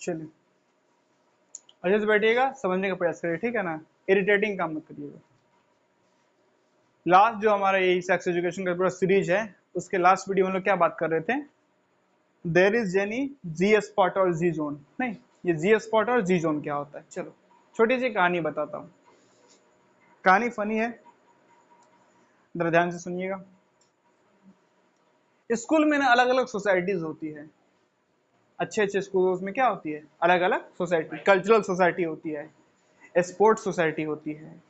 चलिए अच्छे से बैठिएगा, समझने का प्रयास करिए, ठीक है ना, इरिटेटिंग काम मत करिएगा। लास्ट जो हमारा यही सेक्स एजुकेशन का पूरा सीरीज है, उसके लास्ट वीडियो में हम लोग क्या बात कर रहे थे, देयर इज जेनी जी स्पॉट और जी जोन। नहीं, ये जी स्पॉट और जी जोन क्या होता है, चलो छोटी सी कहानी बताता हूँ। कहानी फनी है, जरा ध्यान से सुनिएगा। स्कूल में ना अलग अलग सोसाइटीज होती है, अच्छे अच्छे स्कूलों में क्या होती है, अलग अलग सोसाइटी, कल्चरल सोसाइटी होती है, स्पोर्ट्स सोसाइटी होती है,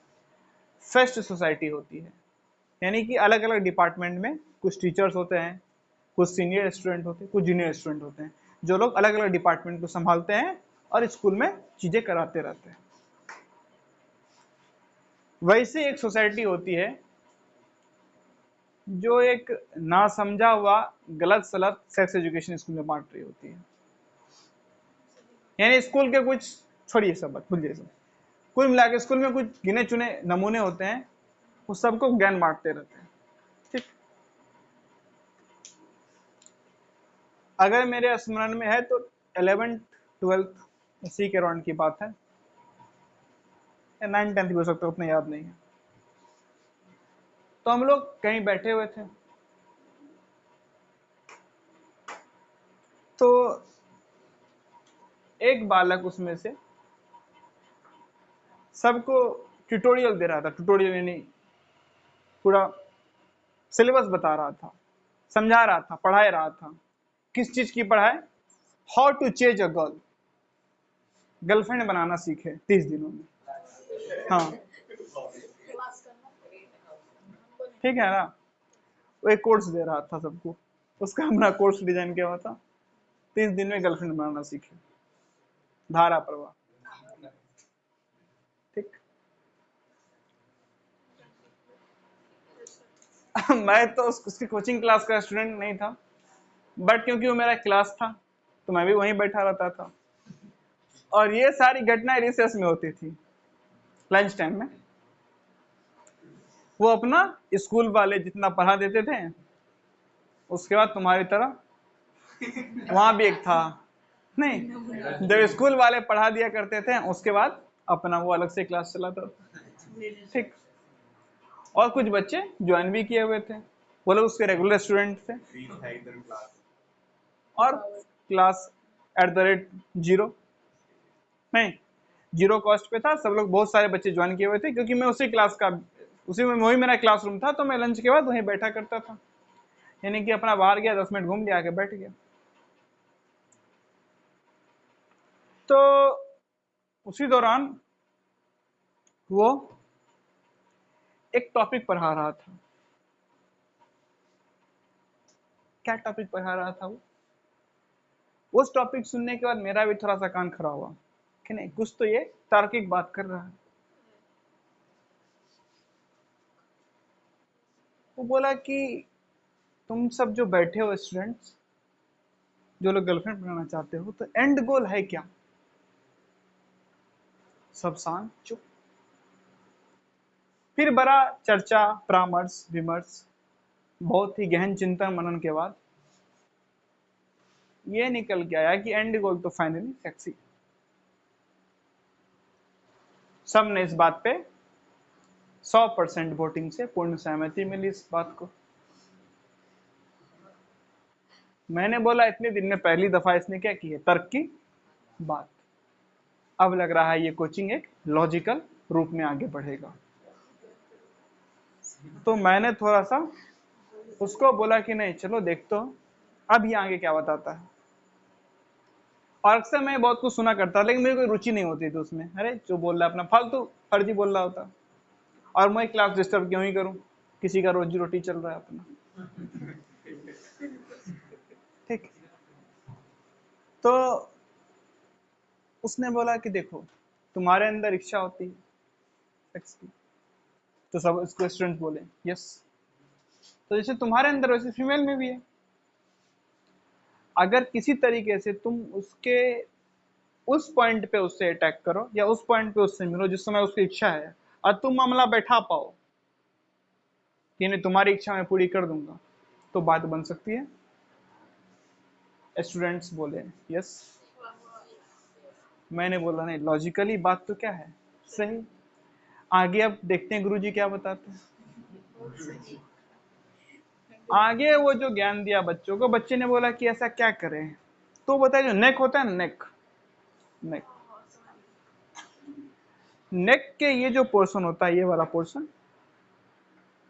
फेस्ट सोसाइटी होती है। यानी कि अलग अलग डिपार्टमेंट में कुछ टीचर्स होते हैं, कुछ सीनियर स्टूडेंट होते हैं, कुछ जूनियर स्टूडेंट होते हैं, जो लोग अलग अलग डिपार्टमेंट को संभालते हैं और स्कूल में चीजें कराते रहते हैं। वैसे एक सोसाइटी होती है जो एक ना समझा हुआ गलत सलत सेक्स एजुकेशन स्कूल में बांट रही होती है। यानी स्कूल के कुछ, छोड़िए सब बात, भूलिए सब, कुल मिला के स्कूल में कुछ गिने चुने नमूने होते हैं, वो सबको ज्ञान बांटते रहते हैं। ठीक, अगर मेरे स्मरण में है तो 11th 12th इसी के अराउंड की बात है, या 9th 10th भी हो सकता है, उतना याद नहीं है। तो हम लोग कहीं बैठे हुए थे, तो एक बालक उसमें से सबको ट्यूटोरियल दे रहा था, ट्यूटोरियल यानी पूरा सिलेबस बता रहा था, समझा रहा था, पढ़ा रहा था। किस चीज की पढ़ाई, how to change a girl, girlfriend बनाना सीखे 30 दिनों में। हाँ ठीक है ना, वो एक कोर्स दे रहा था सबको, उसका अपना कोर्स डिजाइन किया हुआ था, 30 दिन में गर्लफ्रेंड बनाना सीखे, धारा प्रवाह। ठीक मैं तो उसकी कोचिंग क्लास का स्टूडेंट नहीं था, बट क्योंकि वो मेरा क्लास था तो मैं भी वहीं बैठा रहता था, और ये सारी घटनाएं रिसेस में होती थी, लंच टाइम में। वो अपना स्कूल वाले जितना पढ़ा देते थे, उसके बाद तुम्हारी तरह वहां भी एक था, नहीं, जब स्कूल वाले पढ़ा दिया करते थे उसके बाद अपना वो अलग से क्लास चलाता था। ठीक, और कुछ बच्चे ज्वाइन भी किए हुए थे, वो लोग उसके रेगुलर स्टूडेंट थे, और क्लास @0, नहीं, जीरो कॉस्ट पे था, सब लोग, बहुत सारे बच्चे ज्वाइन किए हुए थे, क्योंकि मैं उसी क्लास का, उसी में वही मेरा क्लासरूम था, तो मैं लंच के बाद वहीं बैठा करता था। यानी कि अपना बाहर गया, 10 मिनट घूम लिया, आके बैठ गया। तो उसी दौरान वो एक टॉपिक पढ़ा रहा था। क्या टॉपिक पढ़ा रहा था वो, उस टॉपिक सुनने के बाद मेरा भी थोड़ा सा कान खड़ा हुआ कि नहीं, कुछ तो ये तार्किक बात कर रहा है। वो बोला कि तुम सब जो बैठे हो स्टूडेंट्स, जो लोग गर्लफ्रेंड बनाना चाहते हो, तो एंड गोल है क्या? सब शांत चुप। फिर बड़ा चर्चा, परामर्श, विमर्श, बहुत ही गहन चिंतन मनन के बाद ये निकल के आया कि एंड गोल तो फाइनली सेक्सी। सब ने इस बात पे 100% वोटिंग से पूर्ण सहमति मिली इस बात को। मैंने बोला इतने दिन में पहली दफा इसने क्या की है, तर्क की बात। अब लग रहा है ये कोचिंग एक लॉजिकल रूप में आगे बढ़ेगा। तो मैंने थोड़ा सा उसको बोला कि नहीं, चलो देख तो अब ये आगे क्या बताता है। और अक्सर मैं बहुत कुछ सुना करता, लेकिन मेरी कोई रुचि नहीं होती थी उसमें, अरे जो बोल रहा है अपना फालतू फर्जी बोल रहा होता, और मैं क्लास डिस्टर्ब क्यों ही करूं, किसी का रोजी रोटी चल रहा है अपना। ठीक, तो उसने बोला कि देखो, तुम्हारे अंदर इच्छा होती है सेक्स की, तो सब इसको स्टूडेंट बोले यस, तो जैसे तुम्हारे अंदर वैसे फीमेल में भी है। अगर किसी तरीके से तुम उसके उस पॉइंट पे उससे अटैक करो, या उस पॉइंट पे उससे मिलो जिस समय उसकी इच्छा है, और तुम मामला बैठा पाओ कि नहीं तुम्हारी इच्छा मैं पूरी कर दूंगा, तो बात बन सकती है। स्टूडेंट्स बोले यस। मैंने बोला नहीं, लॉजिकली बात तो क्या है, सही। आगे अब देखते हैं गुरुजी क्या बताते हैं। आगे वो जो ज्ञान दिया बच्चों को, बच्चे ने बोला कि ऐसा क्या करें, तो बताइए जो नेक होता है ना, नेक नेक नेक के ये जो पोर्शन होता है, ये वाला पोर्शन,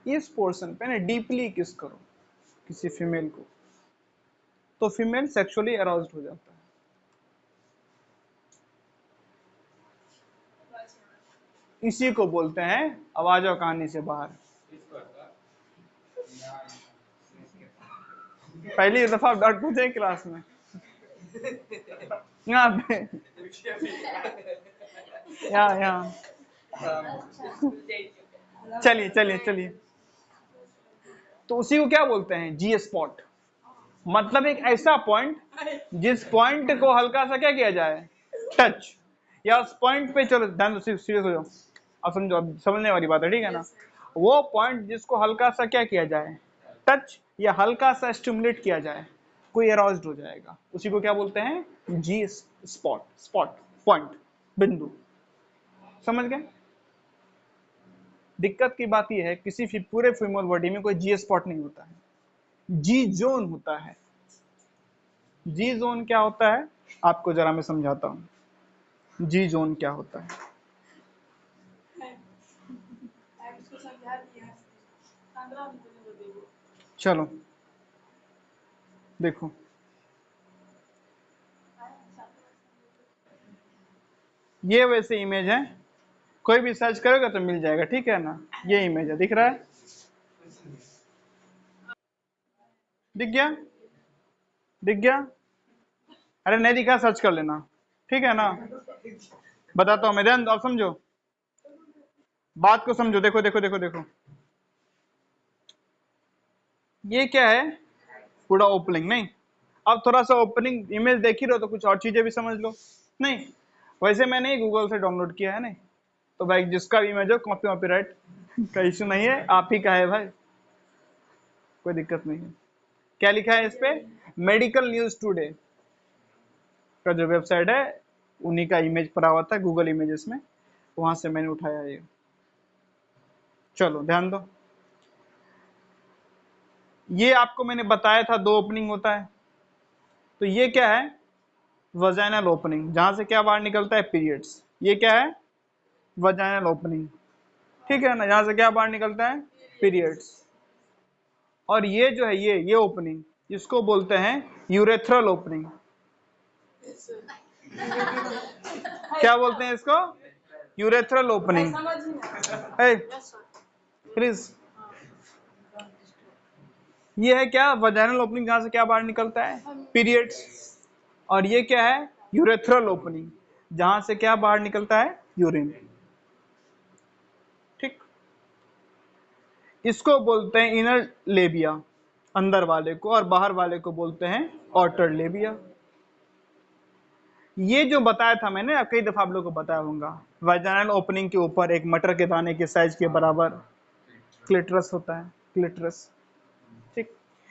इस पोर्शन पे ना डीपली किस करो किसी फीमेल को, तो फीमेल सेक्सुअली अराउज्ड हो जाता है। इसी को बोलते हैं, अब आ जाओ कहानी से बाहर। पहली दफा डॉट पूछे क्लास में यहाँ पे, यहाँ चलिए चलिए चलिए, तो उसी को क्या बोलते हैं, जी स्पॉट। मतलब एक ऐसा पॉइंट जिस पॉइंट को हल्का सा क्या किया जाए, टच, या उस पॉइंट पे, चलो ध्यान दो, सीरियस हो जाओ, अब समझो, अब समझने वाली बात है, ठीक है ना। वो पॉइंट जिसको हल्का सा क्या किया जाए, टच, या हल्का सा स्टिमुलेट किया जाए, कोई अराउज्ड हो जाएगा, उसी को क्या बोलते हैं, जी स्पॉट। स्पॉट पॉइंट, बिंदु, समझ गए। दिक्कत की बात यह है, किसी पूरे फीमेल बॉडी में कोई जी स्पॉट नहीं होता है, जी जोन होता है। जी जोन क्या होता है, आपको जरा मैं समझाता हूं, जी जोन क्या होता है। चलो देखो, ये वैसे इमेज है, कोई भी सर्च करेगा तो मिल जाएगा, ठीक है ना। ये इमेज है, दिख रहा है, दिख गया, दिख गया, अरे नहीं दिखा सर्च कर लेना, ठीक है ना। बताता हूं मैं, ध्यान दो, अब समझो बात को, समझो, देखो देखो देखो देखो, ये क्या है, पूरा ओपनिंग नहीं। अब थोड़ा सा ओपनिंग इमेज देख ही रहो तो कुछ और चीजें भी समझ लो। नहीं, वैसे मैंने गूगल से डाउनलोड किया है, नहीं तो भाई जिसका भी इमेज हो, कॉपीराइट का इशू नहीं है, आप ही का है भाई, कोई दिक्कत नहीं है। क्या लिखा है इस पे, मेडिकल न्यूज टुडे का जो वेबसाइट है, उन्हीं का इमेज पड़ा हुआ था गूगल इमेजेस में, वहां से मैंने उठाया ये। चलो ध्यान दो, ये आपको मैंने बताया था 2 ओपनिंग होता है, तो ये क्या है, वजाइनल ओपनिंग, जहां से क्या बाहर निकलता है, पीरियड्स। ये क्या है, वजाइनल ओपनिंग, ठीक है ना, जहां से क्या बाहर निकलता है, पीरियड्स। और ये जो है, ये ओपनिंग, इसको बोलते हैं यूरेथ्रल ओपनिंग। क्या बोलते हैं इसको, यूरेथ्रल ओपनिंग। प्लीज, ये है क्या, वजाइनल ओपनिंग, जहां से क्या बाहर निकलता है, पीरियड्स। और ये क्या है, यूरेथ्रल ओपनिंग, जहां से क्या बाहर निकलता है, यूरिन। ठीक, इसको बोलते हैं इनर लेबिया, अंदर वाले को, और बाहर वाले को बोलते हैं आउटर लेबिया। ये जो बताया था मैंने, कई दफा आप लोगों को बताया होगा, वाजाइनल ओपनिंग के ऊपर एक मटर के दाने के साइज के बराबर क्लिटरस होता है, क्लिटरस। ठीक,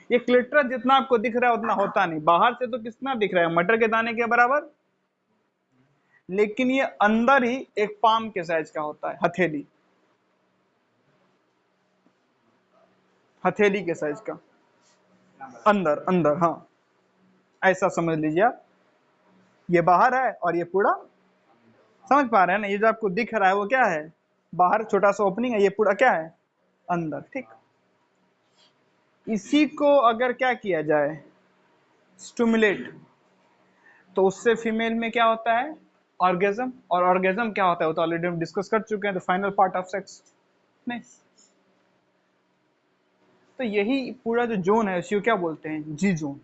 ये क्लिटरस जितना आपको दिख रहा है उतना होता नहीं, बाहर से तो कितना दिख रहा है, मटर के दाने के बराबर, लेकिन ये अंदर ही एक पाम के साइज का होता है, हथेली, हथेली के साइज का, अंदर अंदर, हाँ ऐसा समझ लीजिए आप। ये बाहर है और ये पूरा, समझ पा रहे हैं ना, ये जो आपको दिख रहा है वो क्या है, बाहर छोटा सा ओपनिंग है, ये पूरा क्या है, अंदर। ठीक, इसी को अगर क्या किया जाए, स्टिमुलेट, तो उससे फीमेल में क्या होता है, ऑर्गेजम। और ऑर्गेजम क्या होता है वो तो ऑलरेडी हम डिस्कस कर चुके हैं, the final part of sex. नहीं, तो यही पूरा जो जोन है उसी को क्या बोलते हैं, जी जोन।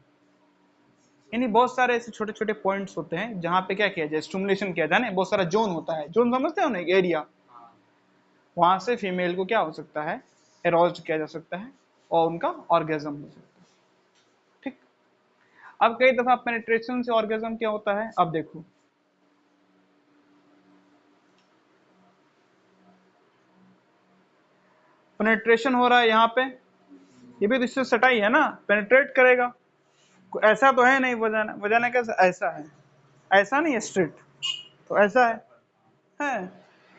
यानी बहुत सारे ऐसे छोटे छोटे पॉइंट्स होते हैं जहां पे क्या किया जाए, स्टिमुलेशन किया जाए ना, बहुत सारा जोन होता है, जोन समझते हो ना, एक एरिया, वहां से फीमेल को क्या हो सकता है, एरोज्ड किया जा सकता है, और उनका ऑर्गेजम हो सकता है। ठीक, अब कई दफा पेनिट्रेशन से ऑर्गेजम क्या होता है, अब देखो, पेनिट्रेशन हो रहा है यहाँ पे, ये भी तो इससे सटाई है ना, पेनिट्रेट करेगा, ऐसा तो है नहीं, वजाना, वजाना कैसा, ऐसा है, ऐसा नहीं है स्ट्रेट, तो ऐसा है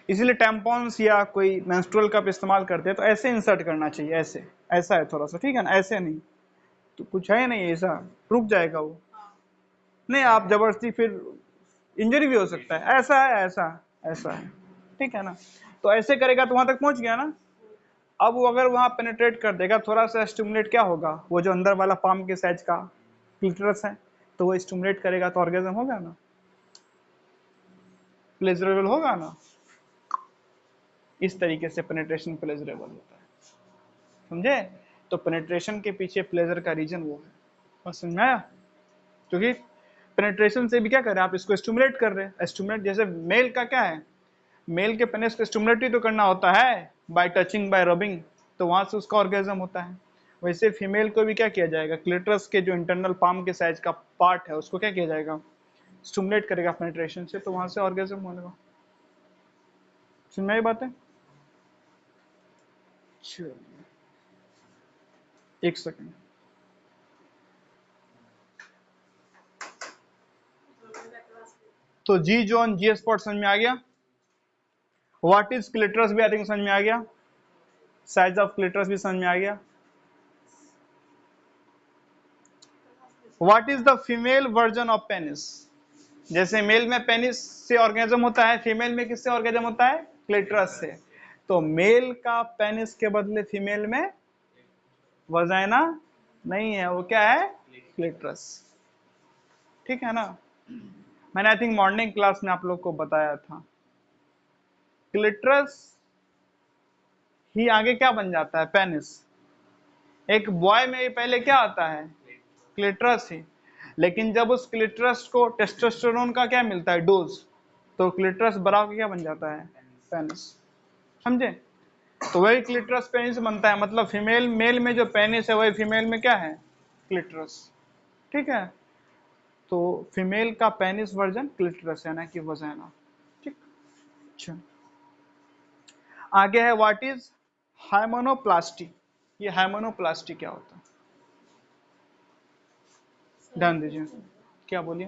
इसीलिए टैम्पॉन्स या कोई मेंस्ट्रुअल कप इस्तेमाल करते हैं तो ऐसे इंसर्ट करना चाहिए, ऐसे, ऐसा है थोड़ा सा, ठीक है ना, ऐसे नहीं, तो कुछ है नहीं ऐसा, रुक जाएगा वो, नहीं आप जबरदस्ती फिर इंजरी भी हो सकता है, ऐसा है, ऐसा है, ठीक है ना, तो ऐसे करेगा तो वहां तक पहुंच गया ना। अब वो अगर वहां पेनिट्रेट कर देगा, थोड़ा सा स्टिमुलेट, क्या होगा, वो जो अंदर वाला पाम के साइज का क्लिटरस है, तो वो स्टिमुलेट करेगा तो ऑर्गेजम होगा ना, प्लेजरेबल होगा ना। इस तरीके से पेनिट्रेशन प्लेजरेबल होता है, समझे। तो पेनिट्रेशन के पीछे प्लेजर का रीजन वो है, और समझ में आया, क्योंकि पेनिट्रेशन से भी क्या कर रहे हैं आप, इसको स्टिमुलेट कर रहे हैं। स्टिमुलेट जैसे मेल का क्या है, मेल के पेनिस को स्टिमुलेट ही तो करना होता है बाय टचिंग, बाय रबिंग, तो वहां से उसका ऑर्गेजम होता है। वैसे फीमेल को भी क्या किया जाएगा, क्लिटरस के जो इंटरनल पाम के साइज का पार्ट है उसको क्या किया जाएगा, स्टिमुलेट करेगा पेनिट्रेशन से, तो वहां से ऑर्गेजम होगा। समझ में आई बातें। चलिए एक सेकंड, तो जी जोन, जी स्पॉट समझ में आ गया। व्हाट इज क्लिटरस भी आई थिंक समझ में आ गया, साइज ऑफ क्लिटरस भी समझ में आ गया। What is the female version of penis, जैसे मेल में पेनिस से ऑर्गेजम होता है, फीमेल में किससे ऑर्गेजम होता है, क्लिटरस से। तो मेल का पेनिस के बदले फीमेल में वजाइना नहीं है, वो क्या है, क्लिटरस, ठीक है ना। मैंने आई थिंक मॉर्निंग क्लास में आप लोग को बताया था, क्लिटरस ही आगे क्या बन जाता है, पेनिस। एक बॉय में पहले क्या आता है, क्लिटरस ही, लेकिन जब उस क्लिटरस को टेस्टोस्टेरोन का क्या मिलता है, डोज, तो क्लिटरस बड़ा होकर क्या बन जाता है, पेनिस, समझे। तो वही क्लिटरस पेनिस बनता है, मतलब फीमेल, मेल में जो पेनिस है वही फीमेल में क्या है, क्लिटरस, ठीक है। तो फीमेल का पेनिस वर्जन क्लिटरस है ना कि वजाइना, ठीक। अच्छा आगे है, व्हाट इज हाइमोनोप्लास्टी, ये हाइमोनोप्लास्टी क्या होता है, ध्यान दीजिए, क्या बोलिए,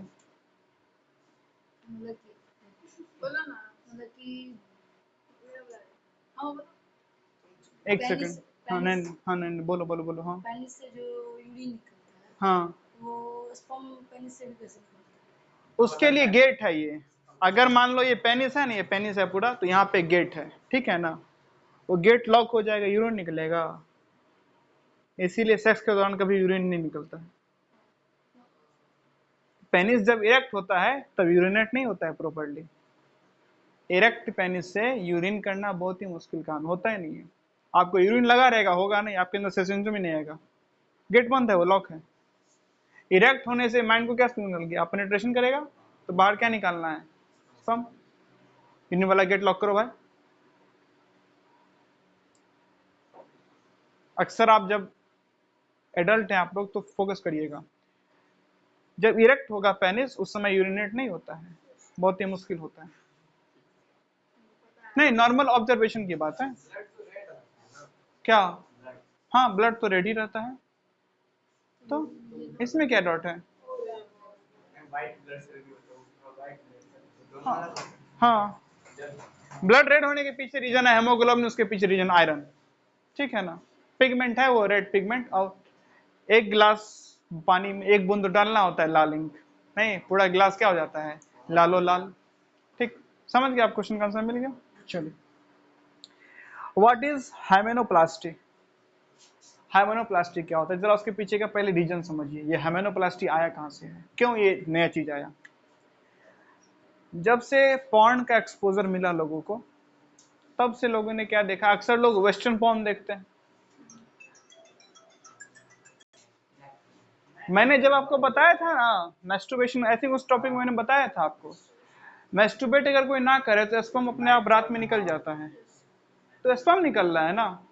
बोलो ना, मतलब कि हाँ बोलो। एक सेकंड, हाँ नहीं, हाँ नहीं, बोलो बोलो बोलो, हाँ पेनिस से जो यूरिन निकलता है, हाँ, वो स्पर्म पेनिस से भी कैसे निकलता उसके लिए गेट है ये। अगर मान लो ये पेनिस है ना, ये पेनिस है पूरा, तो यहाँ पे गेट है, ठीक है ना, वो गेट लॉक हो जाएगा, यूरिन निकलेगा, इसीलिए सेक्स के दौरान कभी यूरिन नहीं निकलता है। पेनिस जब इरेक्ट होता है तब यूरिनेट नहीं होता है प्रॉपर्ली, इरेक्ट पेनिस से यूरिन करना बहुत ही मुश्किल काम, होता ही नहीं है। आपको यूरिन लगा रहेगा, होगा नहीं, आपके अंदर सेशन में नहीं आएगा, गेट बंद है, वो लॉक है। इरेक्ट होने से माइंड को क्या सिग्नल गया, पेनिट्रेशन करेगा तो बाहर क्या निकालना है, सम, यूरिन वाला गेट लॉक करो भाई। अक्सर आप जब एडल्ट हैं आप लोग तो फोकस करिएगा, जब इरेक्ट होगा पेनिस उस समय यूरिनेट नहीं होता है, बहुत ही मुश्किल होता है। नहीं, नॉर्मल ऑब्जर्वेशन की बात है। क्या, हाँ ब्लड तो रेडी रहता है, तो इसमें क्या डॉट है, हाँ हाँ, ब्लड रेड होने के पीछे रीजन है हेमोग्लोबिन, उसके पीछे रीजन आयरन, ठीक है ना, पिगमेंट है वो रेड पिगमेंट, और एक गिलास पानी में एक बूंद डालना होता है लाल इंक, नहीं पूरा गिलास क्या हो जाता है, लालो लाल, ठीक। समझ गए आप, क्वेश्चन का आंसर मिल गया। चलिए, व्हाट इज हाइमेनोप्लास्टी, हाइमेनोप्लास्टी क्या होता है, जरा उसके पीछे का पहले रीजन समझिए, ये हाइमेनोप्लास्टी आया कहां से है, क्यों ये नया चीज आया। जब से पॉर्न का एक्सपोजर मिला लोगों को, तब से लोगों ने क्या देखा, अक्सर लोग वेस्टर्न पॉर्न देखते हैं। मैंने जब आपको बताया था ना मैस्टरबेशन, आई थिंक उस टॉपिक में मैंने बताया था आपको, मैस्टरबेट अगर कोई ना करे तो स्पर्म अपने आप रात में निकल जाता है, तो स्पर्म निकल रहा है ना।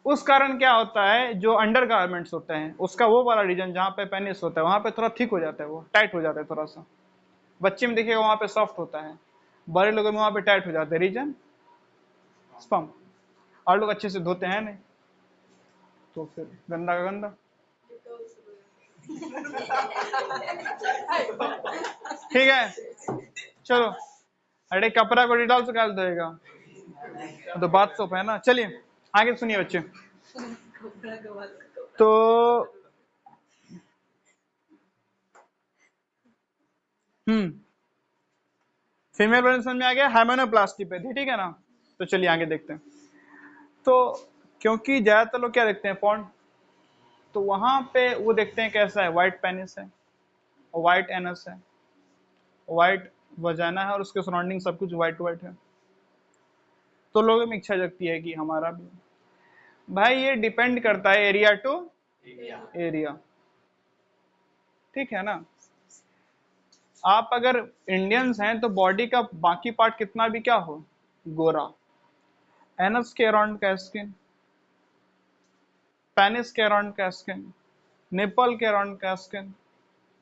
उस कारण क्या होता है, जो अंडर गारमेंट्स होते हैं उसका वो वाला रीजन जहाँ पे पेनिस होता है वहां पे थोड़ा थिक हो जाता है, वो टाइट हो जाता है थोड़ा सा, बच्चे में देखिएगा वहां पे सॉफ्ट होता है, बड़े लोगों में वहां पे टाइट हो जाता है, रीजन स्पर्म, और लोग अच्छे से धोते हैं नहीं, तो फिर गंदा का गंदा, ठीक है। चलो, अरे कपड़ा को डिटॉल से डाल देगा तो बात तो है ना। चलिए आगे सुनिए बच्चे। तो फीमेल वर्जन समझ में आ गया, हाइमेनोप्लास्टी पे थी, ठीक है ना। तो चलिए आगे देखते हैं। तो क्योंकि ज्यादातर लोग क्या देखते हैं, पॉन्ड, तो वहां पे वो देखते हैं कैसा है, व्हाइट पेनिस है, व्हाइट एनस है, व्हाइट वजाना है, और उसके सराउंडिंग सब कुछ व्हाइट व्हाइट है। तो लोगों में इच्छा जगती है कि हमारा भी। भाई ये डिपेंड करता है एरिया टू एरिया, ठीक है ना। आप अगर इंडियंस हैं तो बॉडी का बाकी पार्ट कितना भी क्या हो, गोरा, एनस के अराउंड का स्किन, पेनिस के अराउंड का स्किन, निपल के अराउंड का स्किन,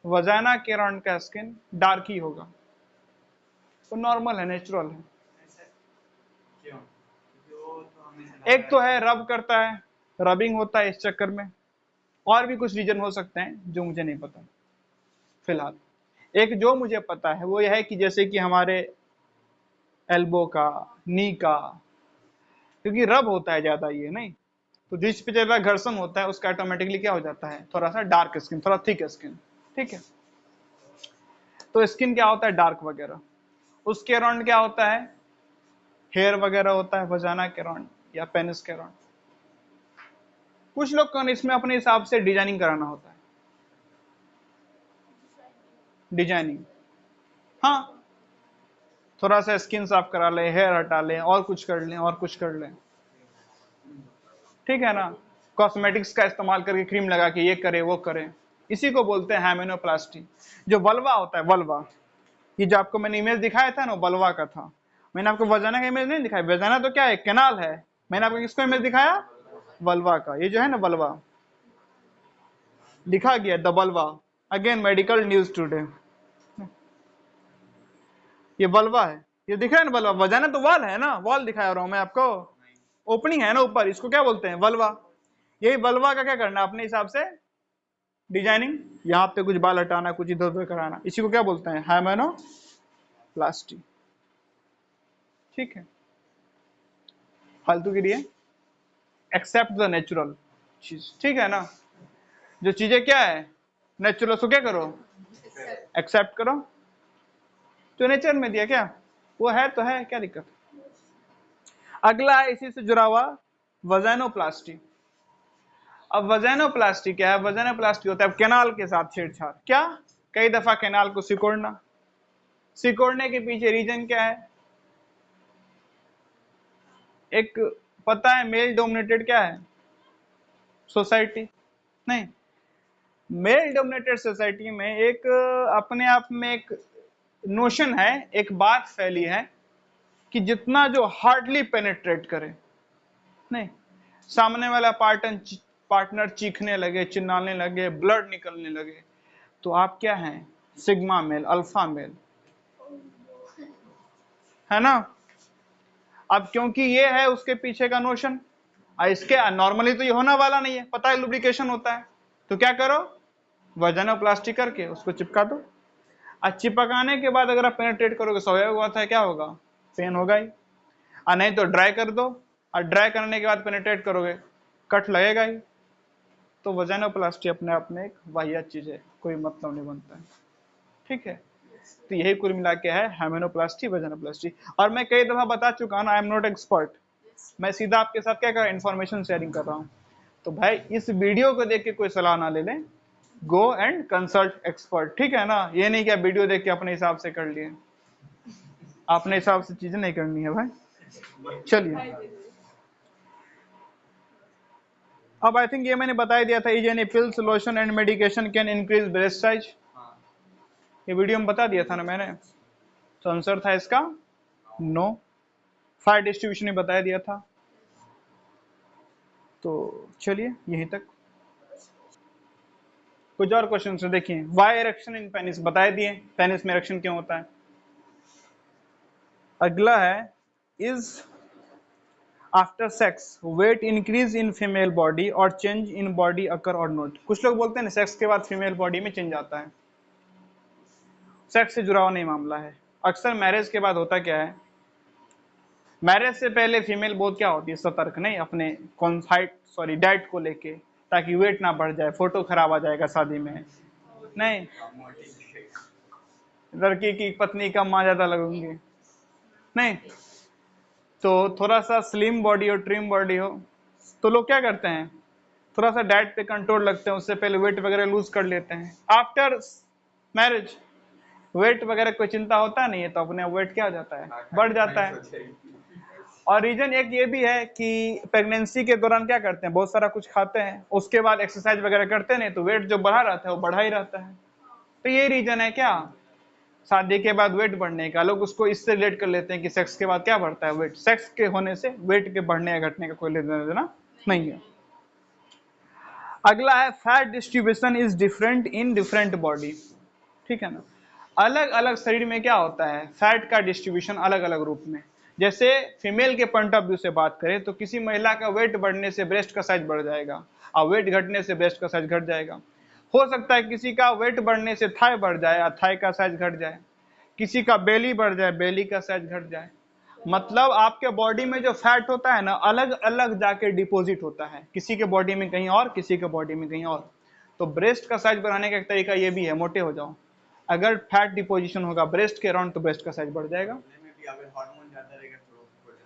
वजाना के अराउंड का स्किन डार्क ही होगा। तो नॉर्मल है, नेचुरल है। एक तो है रब करता है, रबिंग होता है इस चक्कर में, और भी कुछ रीजन हो सकते हैं जो मुझे नहीं पता फिलहाल। एक जो मुझे पता है वो यह है कि जैसे कि हमारे एल्बो का, नी का, क्योंकि रब होता है ज्यादा ये नहीं, तो जिस पे ज्यादा घर्षण होता है उसका ऑटोमेटिकली क्या हो जाता है, थोड़ा सा डार्क स्किन, थोड़ा थिक स्किन, ठीक है। तो स्किन क्या होता है, डार्क वगैरह। उसके अराउंड क्या होता है, हेयर वगैरह होता है वजाना के अराउंड या पेनिस के अराउंड। कुछ लोग को इसमें अपने हिसाब से डिजाइनिंग कराना होता है, डिजाइनिंग, हाँ, थोड़ा सा स्किन साफ करा ले, हेयर हटा ले, और कुछ कर ले, और कुछ कर ले, ठीक है ना। कॉस्मेटिक्स का इस्तेमाल करके क्रीम लगा के ये करे वो करे, इसी को बोलते हैं हाइमेनोप्लास्टी। जो वल्वा होता है, वल्वा, ये जो आपको मैंने इमेज दिखाया था ना, वल्वा का था। मैंने आपको वजाना का इमेज नहीं दिखाया, वजाना तो क्या है, कैनाल है। मैंने आपको किसको इमेज दिखाया, वल्वा का। ये जो है ना वल्वा, लिखा गया the vulva, again medical news today. ये वल्वा है, ये दिख रहा है ना वल्वा, वजाना तो वॉल है ना, वॉल दिखा रहा हूं मैं आपको, ओपनिंग है ना ऊपर, इसको क्या बोलते हैं, वल्वा। यही वल्वा का क्या करना, अपने हिसाब से डिजाइनिंग, यहाँ पे कुछ बाल हटाना, कुछ इधर उधर कराना, इसी को क्या बोलते हैं, हाइमेनोप्लास्टी, ठीक है। फालतू के लिए एक्सेप्ट द नेचुरल चीज, ठीक है ना। जो चीजें क्या है नेचुरल, उसको क्या करो, एक्सेप्ट करो। जो नेचर में दिया क्या वो है तो है, क्या दिक्कत। अगला है इसी से जुड़ा हुआ, वजानोप्लास्टी। अब वजानोप्लास्टी क्या है, वजानोप्लास्टी होता है कैनाल के साथ छेड़छाड़। क्या, कई दफा कैनाल को सिकोड़ना। सिकोड़ने के पीछे रीजन क्या है, एक पता है मेल डोमिनेटेड क्या है सोसाइटी, नहीं, मेल डोमिनेटेड सोसाइटी में एक अपने आप में एक नोशन है, एक बात फैली है कि जितना जो हार्डली पेनिट्रेट करे, नहीं, सामने वाला पार्टनर चीखने लगे, चिल्लाने लगे, ब्लड निकलने लगे, तो आप क्या हैं, सिग्मा मेल, अल्फा मेल, है ना। अब क्योंकि ये है उसके पीछे का नोशन, इसके नॉर्मली तो ये होने वाला नहीं है, पता है लुब्रिकेशन होता है, तो क्या करो, वजानोप्लास्टी करके उसको चिपका दो। आज चिपकाने के बाद अगर आप पेनिट्रेट करोगे, स्वाभाविक बात है क्या होगा, पेन होगा ही। और नहीं तो ड्राई कर दो, और ड्राई करने के बाद पेनिट्रेट करोगे, कट लगेगा ही। तो वजानोप्लास्टी अपने आप में एक वाहियात चीज है, कोई मतलब नहीं बनता है, ठीक है। तो यही कुल मिला के है हाइमेनोप्लास्टी, वजानोप्लास्टी। और मैं कई दफा बता चुका हूं, आई एम नॉट एक्सपर्ट, मैं सीधा आपके साथ क्या कर रहा हूं, इन्फॉर्मेशन शेयरिंग कर रहा हूं। तो भाई इस वीडियो को देख के कोई सलाह ना ले लें, गो एंड कंसल्ट एक्सपर्ट, ठीक है ना। ये नहीं कि वीडियो देख के अपने हिसाब से कर लिए, अपने हिसाब से चीजें नहीं करनी है भाई। चलिए अब आई थिंक ये मैंने बता दिया था, is any pills, lotion and medication can increase breast size, ये वीडियो में बता दिया था ना मैंने। तो आंसर था इसका नो। फायर डिस्ट्रीब्यूशन में बताया दिया था। तो चलिए यहीं तक। कुछ और क्वेश्चन से देखिए, वाई इरेक्शन इन पेनिस बता दिए, पेनिस में इरेक्शन क्यों होता है। अगला है, is after sex weight increase in female body और चेंज इन बॉडी अकर और नॉट। कुछ लोग बोलते हैं ना सेक्स के बाद फीमेल बॉडी में चेंज आता है, सेक्स से जुड़ा हुआ नहीं मामला है, अक्सर मैरिज के बाद होता क्या है, मैरिज से पहले फीमेल बहुत क्या होती है, सतर्क, नहीं अपने हाइट सॉरी डाइट को लेके, ताकि वेट ना बढ़ जाए, फोटो खराब आ जाएगा शादी में, नहीं लड़की की पत्नी कम मां ज्यादा लगूंगी, नहीं तो थोड़ा सा स्लिम बॉडी हो, ट्रिम बॉडी हो, तो लोग क्या करते हैं, थोड़ा सा डाइट पे कंट्रोल रखते हैं, उससे पहले वेट वगैरह लूज कर लेते हैं। आफ्टर मैरिज वेट वगैरह कोई चिंता होता नहीं है, तो अपने वेट क्या हो जाता है, बढ़ जाता है। और रीजन एक ये भी है कि प्रेगनेंसी के दौरान क्या करते हैं, बहुत सारा कुछ खाते हैं, उसके बाद एक्सरसाइज वगैरह करते नहीं, तो वेट जो बढ़ा रहता है वो बढ़ा ही रहता है। तो ये रीजन है क्या, शादी के बाद वेट बढ़ने का। लोग उसको इससे रिलेट कर लेते हैं कि सेक्स के बाद क्या बढ़ता है, वेट। सेक्स के होने से वेट के बढ़ने या घटने का कोई लेना देना नहीं है। अगला है fat distribution is different in different body, ठीक है ना। अलग अलग शरीर में क्या होता है, फैट का डिस्ट्रीब्यूशन अलग अलग रूप में। जैसे फीमेल के पॉइंट ऑफ व्यू से बात करें तो किसी महिला का वेट बढ़ने से ब्रेस्ट का साइज बढ़ जाएगा, और वेट घटने से ब्रेस्ट का साइज घट जाएगा। हो सकता है किसी का वेट बढ़ने से थाई बढ़ जाए और थाई का साइज घट जाए, किसी का बेली बढ़ जाए, बेली का साइज घट जाए। मतलब आपके बॉडी में जो फैट होता है ना, अलग अलग जाके डिपॉजिट होता है, किसी के बॉडी में कहीं और, किसी के बॉडी में कहीं और। तो ब्रेस्ट का साइज बढ़ाने का एक तरीका ये भी है, मोटे हो जाओ, अगर फैट डिपोजिशन होगा ब्रेस्ट के अराउंड तो ब्रेस्ट का साइज बढ़ जाएगा।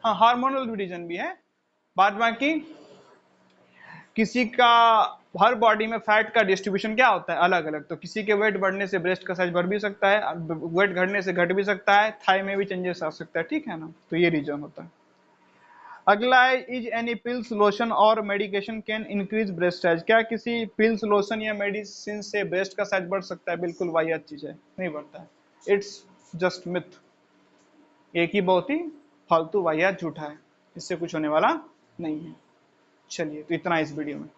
हाँ, हार्मोनल रीजन भी है। बाद बाकी किसी का हर बॉडी में फैट का डिस्ट्रीब्यूशन क्या होता है, अलग अलग। तो किसी के वेट बढ़ने से ब्रेस्ट का साइज बढ़ भी सकता है, वेट घटने से घट भी सकता है, थाई में भी चेंजेस आ सकता है, ठीक है ना। तो ये रीजन होता है। अगला है इज एनी पिल्स लोशन और medication can increase breast size, क्या किसी पिल्स लोशन या मेडिसिन से ब्रेस्ट का साइज बढ़ सकता है? बिल्कुल वाहियात चीज है, नहीं बढ़ता है, इट्स जस्ट मिथ। एक ही बहुत ही फालतू वाहियात झूठा है, इससे कुछ होने वाला नहीं है। चलिए, तो इतना इस वीडियो में।